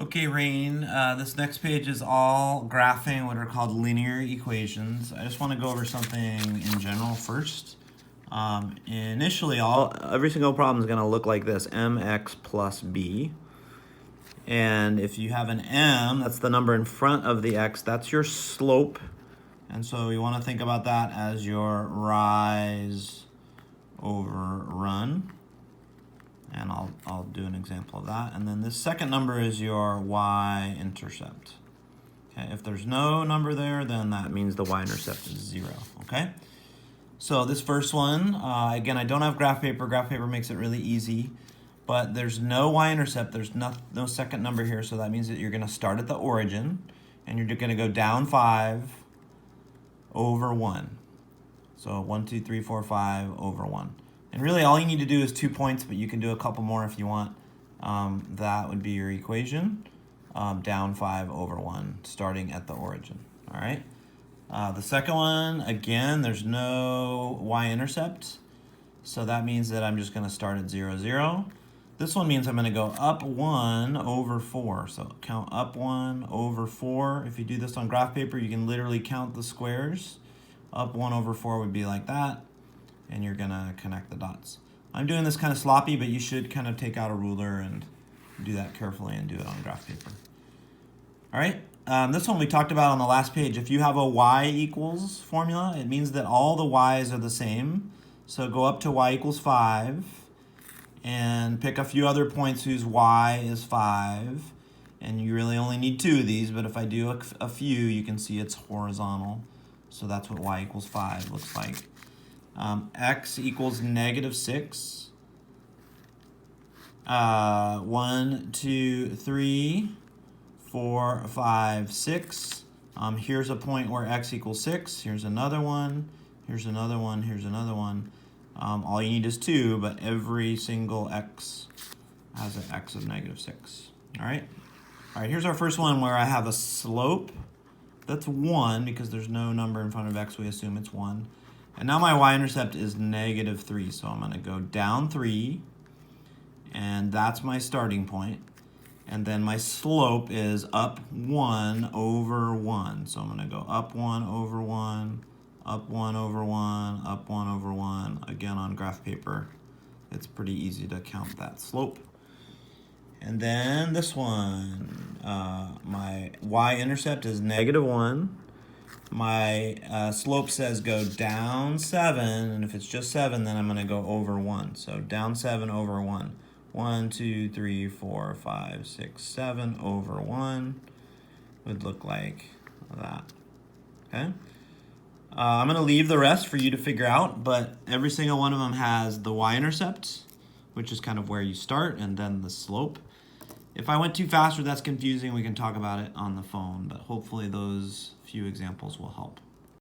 Okay, Rain, this next page is all graphing what are called linear equations. I just want to go over something in general first. Initially, every single problem is going to look like this, mx plus b. And if you have an m, that's the number in front of the x, that's your slope. And so you want to think about that as your rise over run. And I'll do an example of that. And then this second number is your y-intercept. Okay, if there's no number there, then that means the y-intercept is 0, okay? So this first one, again, I don't have graph paper. Graph paper makes it really easy, but there's no y-intercept. There's no second number here, so that means that you're gonna start at the origin, and you're gonna go down 5 over 1. So 1, 2, 3, 4, 5 over 1. And really all you need to do is 2 points, but you can do a couple more if you want. That would be your equation, down 5 over 1, starting at the origin, all right? The second one, again, there's no y-intercept, so that means that I'm just gonna start at 0, 0. This one means I'm gonna go up 1 over 4, so count up 1 over 4. If you do this on graph paper, you can literally count the squares. Up 1 over 4 would be like that, and you're gonna connect the dots. I'm doing this kind of sloppy, but you should kind of take out a ruler and do that carefully and do it on graph paper. All right, this one we talked about on the last page. If you have a y equals formula, it means that all the y's are the same. So go up to y equals 5 and pick a few other points whose y is 5. And you really only need 2 of these, but if I do a few, you can see it's horizontal. So that's what y equals 5 looks like. X equals -6. 1, 2, 3, 4, 5, 6. Here's a point where x equals 6. Here's another one. Here's another one. Here's another one. All you need is 2, but every single x has an x of -6. All right. All right. Here's our first one where I have a slope that's 1 because there's no number in front of x. We assume it's 1. And now my y-intercept is -3, so I'm going to go down 3, and that's my starting point. And then my slope is up 1 over 1. So I'm going to go up 1 over 1, up 1 over 1, up 1 over 1. Again, on graph paper, it's pretty easy to count that slope. And then this one, my y-intercept is -1. My slope says go down 7, and if it's just 7, then I'm going to go over 1. So down 7 over 1. 1, 2, 3, 4, 5, 6, 7 over 1 would look like that. Okay? I'm going to leave the rest for you to figure out, but every single one of them has the y-intercept, which is kind of where you start, and then the slope. If I went too fast or that's confusing, we can talk about it on the phone, but hopefully those few examples will help.